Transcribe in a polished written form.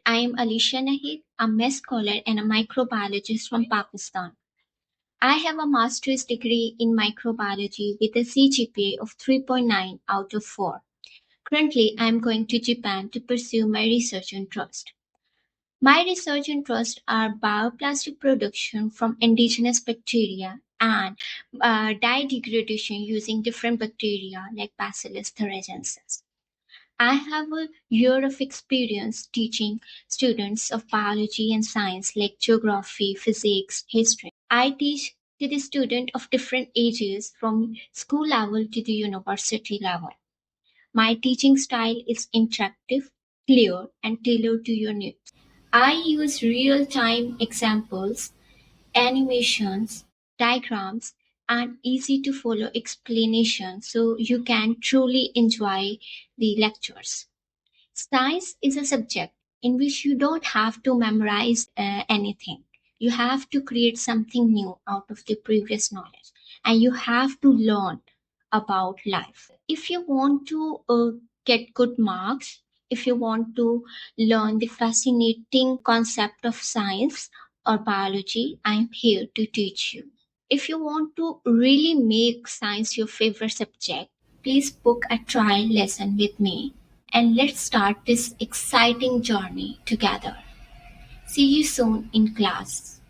I am Aleesha Naheed, a mess scholar and a microbiologist from Pakistan. I have a master's degree in microbiology with a CGPA of 3.9 out of 4. Currently, I am going to Japan to pursue my research interest. My research interests are bioplastic production from indigenous bacteria and dye degradation using different bacteria like Bacillus thuringiensis. I have a year of experience teaching students of biology and science like geography, physics, history. I teach to the student of different ages from school level to the university level. My teaching style is interactive, clear, and tailored to your needs. I use real-time examples, animations, diagrams, and easy to follow explanations so you can truly enjoy the lectures. Science is a subject in which you don't have to memorize anything. You have to create something new out of the previous knowledge, and you have to learn about life. If you want to get good marks, if you want to learn the fascinating concept of science or biology, I'm here to teach you. If you want to really make science your favorite subject, please book a trial lesson with me and let's start this exciting journey together. See you soon in class.